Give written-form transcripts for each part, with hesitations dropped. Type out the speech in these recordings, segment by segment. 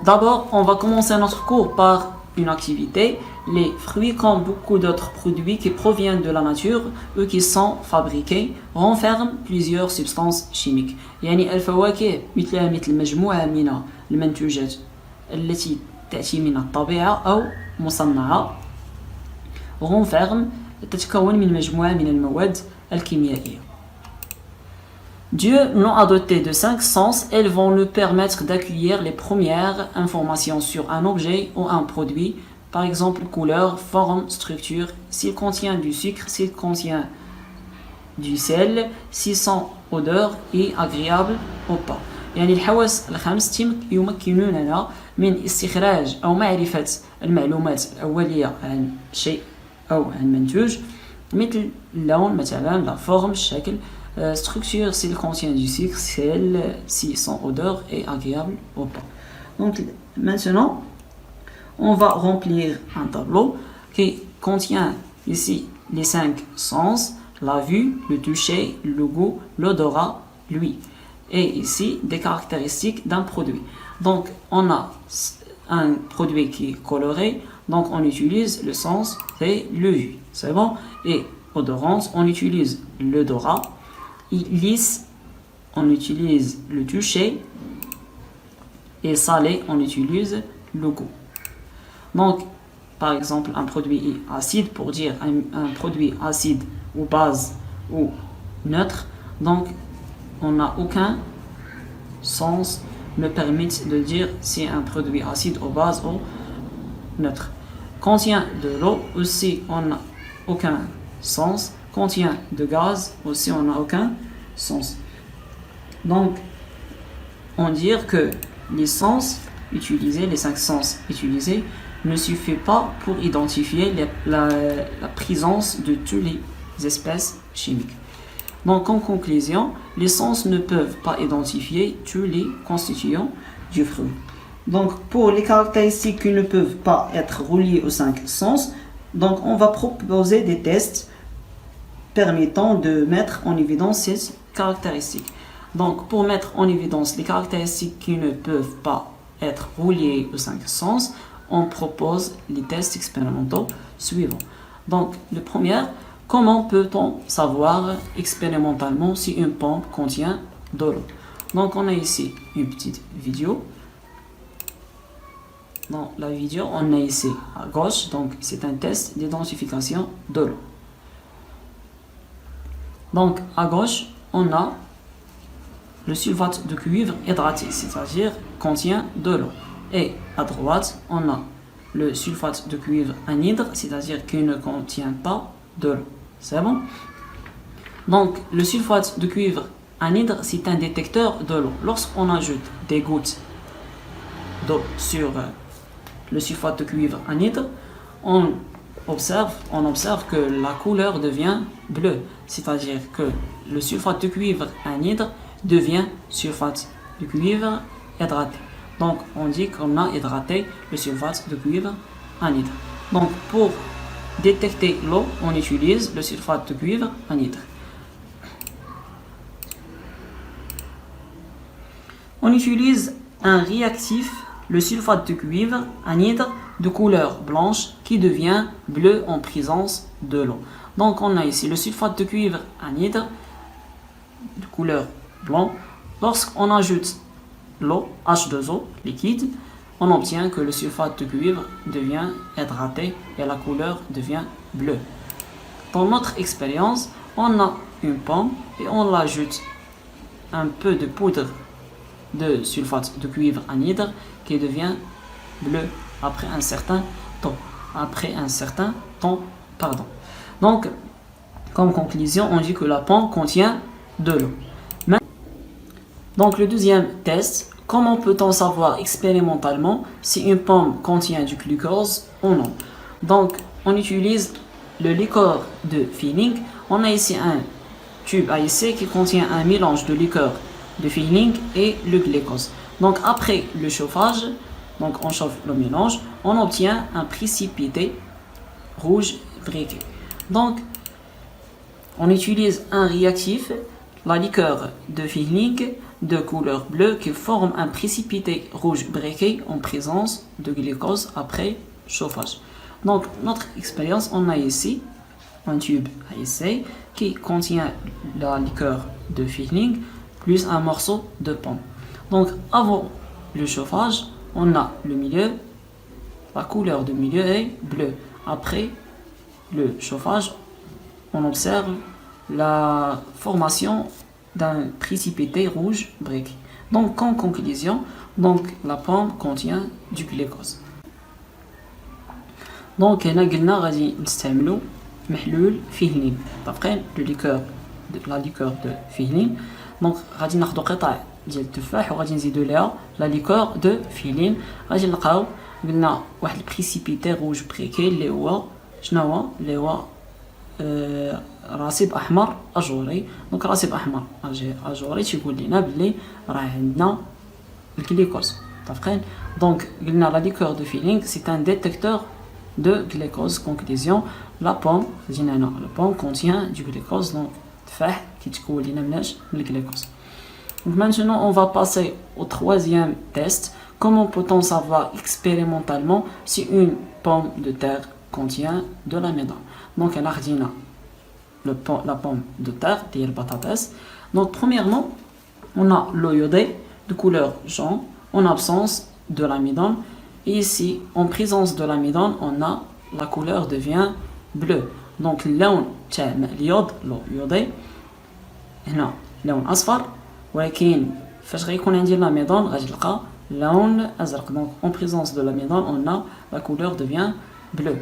D'abord, on va commencer notre cours par une activité. Les fruits, comme beaucoup d'autres produits qui proviennent de la nature ou qui sont fabriqués, renferment plusieurs substances chimiques. يعني الفواكه مثلها مثل مجموعة من المنتوجات التي تأتي من الطبيعة أو مصنعة تتكون من مجموعة من المواد الكيميائية. Dieu nous a doté de 5 sens, elles vont nous permettre d'accueillir les premières informations sur un objet ou un produit, par exemple couleur, forme, structure, s'il contient du sucre, s'il contient du sel, s'il sent odeur et agréable ou pas. يعني الحواس الخمس يمكنوننا من استخراج أو معرفة المعلومات الأولية عن شيء أو عن منتوج مثل اللون مثلا, la forme, الشكل, structure s'il contient du sucre, sel, si sans odeur et agréable ou pas. Donc maintenant, on va remplir un tableau qui contient ici les 5 sens, la vue, le toucher, le goût, l'odorat, l'ouïe. Et ici, des caractéristiques d'un produit. Donc on a un produit qui est coloré, donc on utilise le sens et le vue. C'est bon? Et odorante, on utilise l'odorat. Lisse, on utilise le toucher, et salé, on utilise le goût. Donc, par exemple, un produit acide, pour dire un produit acide ou base ou neutre, donc on n'a aucun sens me permet de dire si un produit acide ou base ou neutre. Contient de l'eau, aussi on n'a aucun sens. Contient de gaz, aussi on n'a aucun sens. Donc, on dit que les sens utilisés, les 5 sens utilisés, ne suffit pas pour identifier la présence de toutes les espèces chimiques. Donc, en conclusion, les sens ne peuvent pas identifier tous les constituants du fruit. Donc, pour les caractéristiques qui ne peuvent pas être reliées aux 5 sens, donc on va proposer des tests permettant de mettre en évidence ces caractéristiques. Donc, pour mettre en évidence les caractéristiques qui ne peuvent pas être reliées aux 5 sens, on propose les tests expérimentaux suivants. Donc, le premier, comment peut-on savoir expérimentalement si une pomme contient de l'eau? Donc, on a ici une petite vidéo. Dans la vidéo, on a ici à gauche, donc c'est un test d'identification de l'eau. Donc, à gauche, on a le sulfate de cuivre hydraté, c'est-à-dire contient de l'eau. Et à droite, on a le sulfate de cuivre anhydre, c'est-à-dire qu'il ne contient pas de l'eau. C'est bon? Donc, le sulfate de cuivre anhydre, c'est un détecteur de l'eau. Lorsqu'on ajoute des gouttes d'eau sur le sulfate de cuivre anhydre, on observe que la couleur devient bleue, c'est-à-dire que le sulfate de cuivre anhydre devient sulfate de cuivre hydraté. Donc on dit qu'on a hydraté le sulfate de cuivre anhydre. Donc pour détecter l'eau, on utilise le sulfate de cuivre anhydre. On utilise un réactif, le sulfate de cuivre anhydre de couleur blanche qui devient bleu en présence de l'eau. Donc on a ici le sulfate de cuivre anhydre de couleur blanc. Lorsqu'on ajoute l'eau, H2O, liquide, on obtient que le sulfate de cuivre devient hydraté et la couleur devient bleue. Dans notre expérience, on a une pomme et on l'ajoute un peu de poudre de sulfate de cuivre anhydre qui devient bleu après un certain temps. Donc, comme conclusion, on dit que la pomme contient de l'eau. Donc, le deuxième test, comment peut-on savoir expérimentalement si une pomme contient du glucose ou non? Donc, on utilise le liqueur de Feeling. On a ici un tube à essai qui contient un mélange de liqueur de filling et le glucose. Donc après le chauffage, donc on chauffe le mélange, on obtient un précipité rouge briquet. Donc on utilise un réactif, la liqueur de filling de couleur bleue qui forme un précipité rouge briquet en présence de glucose après chauffage. Donc notre expérience, on a ici un tube à essai qui contient la liqueur de filling plus un morceau de pomme. Donc avant le chauffage, on a le milieu, la couleur du milieu est bleue. Après le chauffage, on observe la formation d'un précipité rouge briquet. Donc en conclusion, donc la pomme contient du glucose. Donc هنا قلنا غادي نستعملوا محلول فيهلين طبقا la liqueur de فيهلين. دونك غادي ناخذوا قطع ديال التفاح وغادي نزيدوا ليها لا ليكور دو فيلين. غادي نلقاو قلنا واحد البريسيبيتي روج بريكي اللي هو شنو هو اللي هو رصيد احمر اجوري. دونك رصيد احمر اجوري تيقول لنا بلي راه عندنا الجليكوز طبقا. دونك قلنا لا ليكور دو فيلين سي ان ديتecteur de glucose. Conclusion, la pomme contient du glucose, donc qui le glucose. Donc maintenant, on va passer au troisième test. Comment peut-on savoir expérimentalement si une pomme de terre contient de l'amidon? Donc, on a la pomme de terre, qui est le patates. Donc, premièrement, on a l'eau iodée de couleur jaune en absence de l'amidon. Et ici, en présence de l'amidon, on a la couleur devient bleue. Donc, اللون تاع اليود لو يودي هنا لون اصفر، ولكن فاش غيكون عندي l'amidon غادي نلقى لون ازرق. Donc, en présence de l'amidon, on a la couleur devient bleue.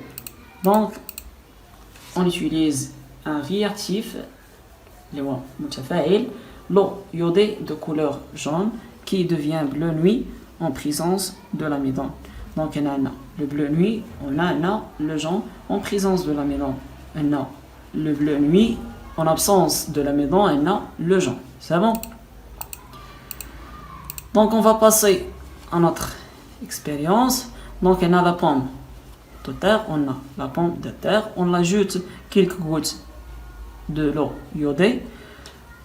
Donc, on utilise un réactif اللي هو متفاعل l'eau iodée de couleur jaune qui devient bleu nuit en présence de l'amidon. Donc, on a le bleu nuit, on a le jaune en présence de l'amidon. On a le bleu nuit, en absence de l'amidon, on a le jaune. C'est bon? Donc, on va passer à notre expérience. Donc, on a la pomme de terre, on a la pomme de terre, on ajoute quelques gouttes de l'eau iodée.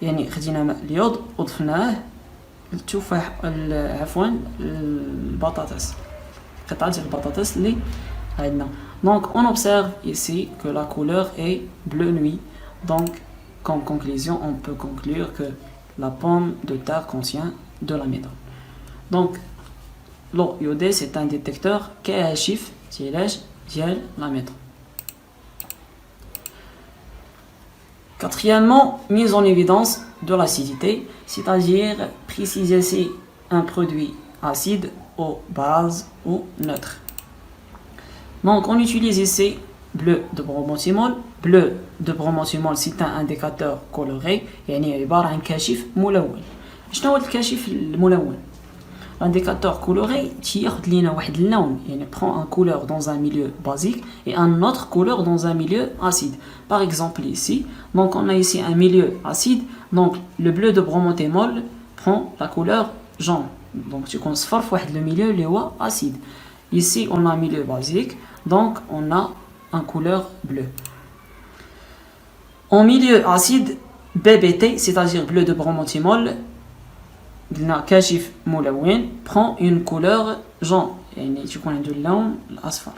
يعني خدينا ماء اليود وضفناه التفاح عفوا البطاطس قطعة ديال البطاطس اللي عندنا. Donc on observe ici que la couleur est bleu nuit. Donc comme conclusion on peut conclure que la pomme de terre contient de l'amidon. Donc l'eau iodée c'est un détecteur كاشف ديال l'amidon. Quatrièmement, mise en évidence de l'acidité, c'est-à-dire préciser si un produit acide ou base ou neutre. Donc on utilise ici bleu de bromothymol. Bleu de bromothymol c'est un indicateur coloré يعني عبارة عن كاشف ملون. شنو هو الكاشف الملون؟ L'indicateur coloré تياخد لينا واحد اللون يعني prend un couleur dans un milieu basique et un autre couleur dans un milieu acide. Par exemple ici, donc on a ici un milieu acide, donc le bleu de bromothymol prend la couleur jaune. Donc tu conserves le milieu اللي هو acide. Ici on a un milieu basique, donc on a un couleur bleue. En milieu acide, BBT, c'est-à-dire bleu de bromothymol, كاشف ملون prend une couleur jaune يعني تكون عنده اللون الأصفر.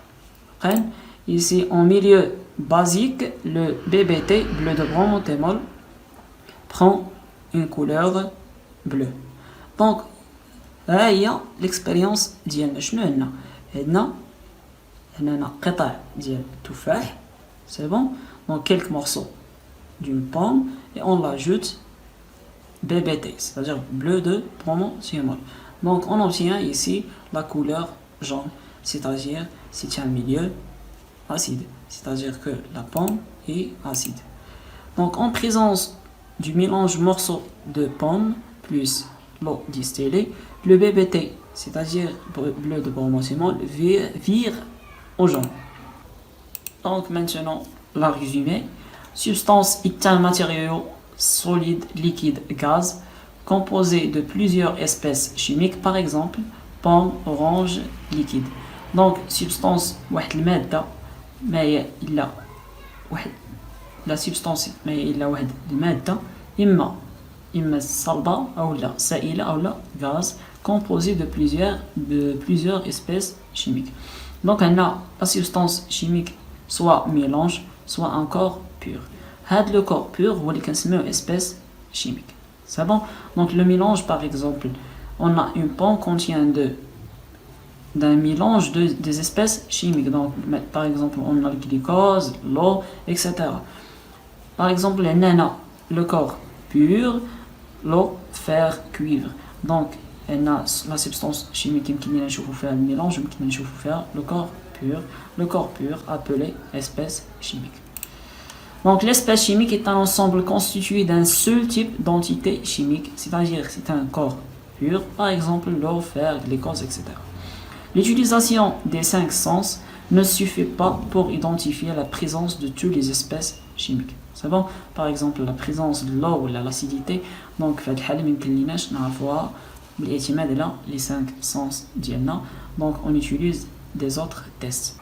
Ici en milieu basique, le BBT, bleu de bromothymol, prend une couleur bleue. Donc ها هي l'expérience ديالنا. شنو عندنا هنا قطع ديال التفاح c'est bon. Donc quelques morceaux d'une pomme et on l'ajoute BBT, c'est-à-dire bleu de bromothymol. Donc on obtient ici la couleur jaune, c'est-à-dire c'est un milieu acide, c'est-à-dire que la pomme est acide. Donc en présence du mélange morceau de pomme plus l'eau distillée, le BBT, c'est-à-dire bleu de bromothymol, vire au jaune. Donc maintenant, la résumé. Substance est un matériau solide, liquide, gaz. composé de plusieurs espèces chimiques, par exemple pomme, orange, liquide. Donc substance واحد المادة ما هي إلا واحد la substance ما هي إلا واحد المادة إما صلبة أو لا سائلة أو لا gaz composé de plusieurs espèces chimiques. Donc on a la substance chimique soit mélange soit un corps pur. Le corps pur هو اللي كنسميوه espèce chimique. C'est bon? Donc le mélange, par exemple, on a une pomme contient d'un mélange des espèces chimiques. Donc par exemple on a le glucose, l'eau, etc. Par exemple le corps pur, l'eau, fer, cuivre. Donc on a la substance chimique qui nous faire le mélange, qui nous faire le corps pur appelé espèce chimique. Donc l'espèce chimique est un ensemble constitué d'un seul type d'entité chimique, c'est-à-dire c'est un corps pur, par exemple l'eau, fer, glucose, etc. L'utilisation des 5 sens ne suffit pas pour identifier la présence de toutes les espèces chimiques. C'est bon? Par exemple la présence de l'eau ou l'acidité, donc في هذا الحال ميمكنليناش نعرفوها بالاعتماد على les 5 sens ديالنا. Donc on utilise des autres tests.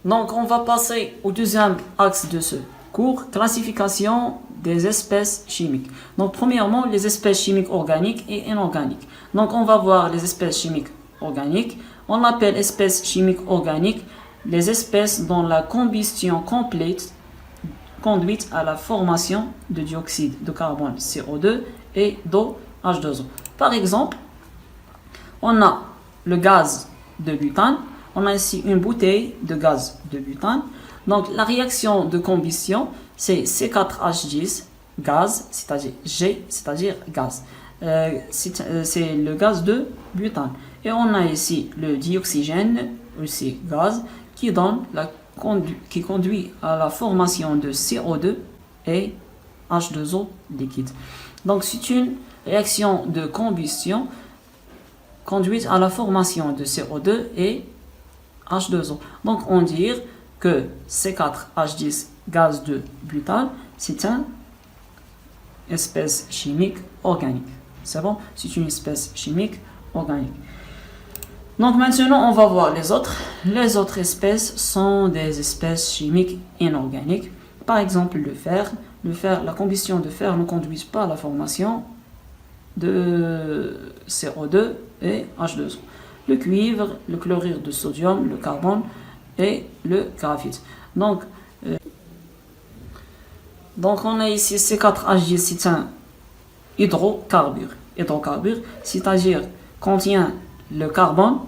Donc on va passer au deuxième axe de ce cours, classification des espèces chimiques. Donc premièrement, les espèces chimiques organiques et inorganiques. Donc on va voir les espèces chimiques organiques. On appelle espèces chimiques organiques les espèces dont la combustion complète conduit à la formation de dioxyde de carbone CO2 et d'eau H2O. Par exemple, on a le gaz de butane. On a ici une bouteille de gaz de butane. Donc la réaction de combustion, c'est C4H10, gaz, c'est-à-dire G, c'est-à-dire gaz. C'est le gaz de butane. Et on a ici le dioxygène, aussi gaz, qui conduit à la formation de CO2 et H2O liquide. Donc c'est une réaction de combustion conduite à la formation de CO2 et H2O. Donc on dit que C4H10 gaz de butane, c'est une espèce chimique organique. C'est bon? C'est une espèce chimique organique. Donc maintenant on va voir les autres. Les autres espèces sont des espèces chimiques inorganiques. Par exemple le fer. La combustion de fer ne conduit pas à la formation de CO2 et H2O. Le cuivre, le chlorure de sodium, le carbone et le graphite. Donc on a ici C4H10, c'est un hydrocarbure, c'est-à-dire contient le carbone,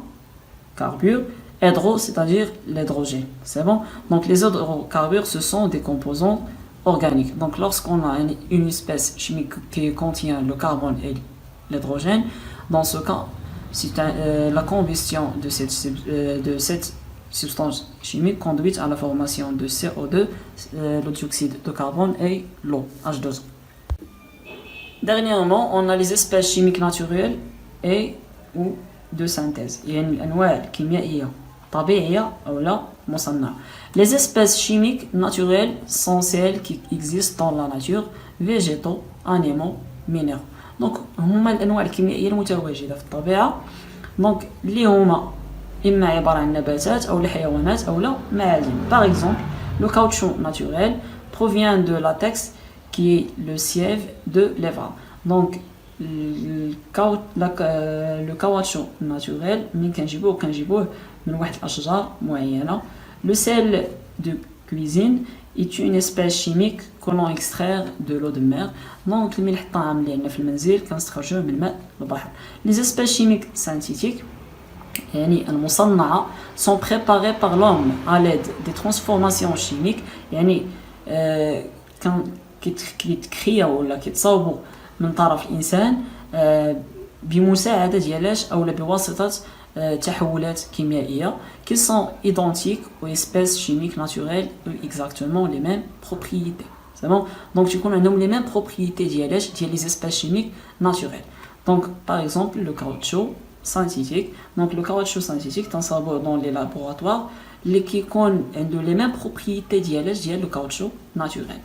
carbure, hydro, c'est-à-dire l'hydrogène. C'est bon? Donc les hydrocarbures, ce sont des composants organiques. Donc lorsqu'on a une espèce chimique qui contient le carbone et l'hydrogène, dans ce cas, la combustion de cette substance chimique conduit à la formation de CO2, le dioxyde de carbone et l'eau, H2O. Dernièrement, on a les espèces chimiques naturelles et ou de synthèse. Il y a une أنواع كيميائية طبيعية أو لا مصنعة. Les espèces chimiques naturelles sont celles qui existent dans la nature, végétaux, animaux, minéraux. Donc هما الأنواع الكيميائية المتواجدة في الطبيعة. Donc اللي هما إما عبارة عن نباتات أو الحيوانات أو لا معادن. Par exemple, le caoutchouc naturel provient de latex qui est le siège de l'Evra. Donc le caoutchouc naturel من كنجيبوه من واحد الأشجار معينة. Le sel de cuisine est une espèce chimique que l'on extrait de l'eau de mer. Donc الملح الطعام اللي عندنا في المنزل كنستخرجوه من ماء البحر. Les espèces chimiques synthétiques يعني المصنعة sont préparées par l'homme à l'aide des transformations chimiques. يعني كيتكرياو ولا كيتصاوبوا من طرف الإنسان بمساعدة ديالاش أو بواسطة تحولات كيميائية qui sont identiques aux espèces chimiques naturelles ou exactement les mêmes propriétés. C'est bon? Donc tu connais les mêmes propriétés ديال les espèces chimiques naturelles. Donc par exemple le caoutchouc synthétique. Donc le caoutchouc synthétique تنصابوه dans les laboratoires اللي كيكون عنده les mêmes propriétés ديال le caoutchouc naturel.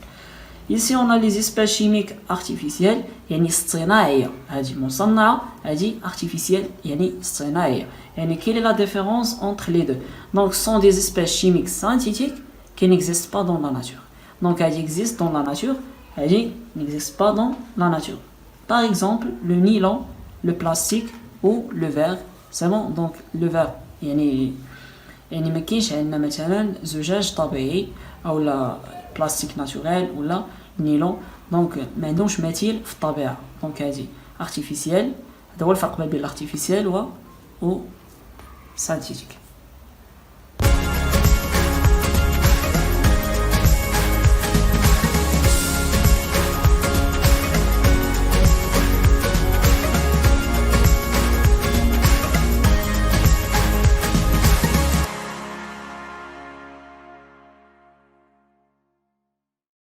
Ici on a les espèces chimiques artificielles يعني اصطناعية هذه مصنعة هذه artificielle يعني اصطناعية. يعني quelle est la différence entre les deux? Donc ce sont des espèces chimiques synthétiques qui n'existent pas dans la nature. Donc elles existent dans la nature, elles n'existent pas dans la nature. Par exemple, le nylon, le plastique ou le verre. C'est bon, donc le verre يعني ما كاينش عندنا مثلا زجاج طبيعي او لا بلاستيك ناتوريل ولا نيلون دونك ما عندهمش مثيل في الطبيعه دونك هذه ارتيفيسيال. هذا هو الفرق بين الارتيفيسيال و سانتيتيك.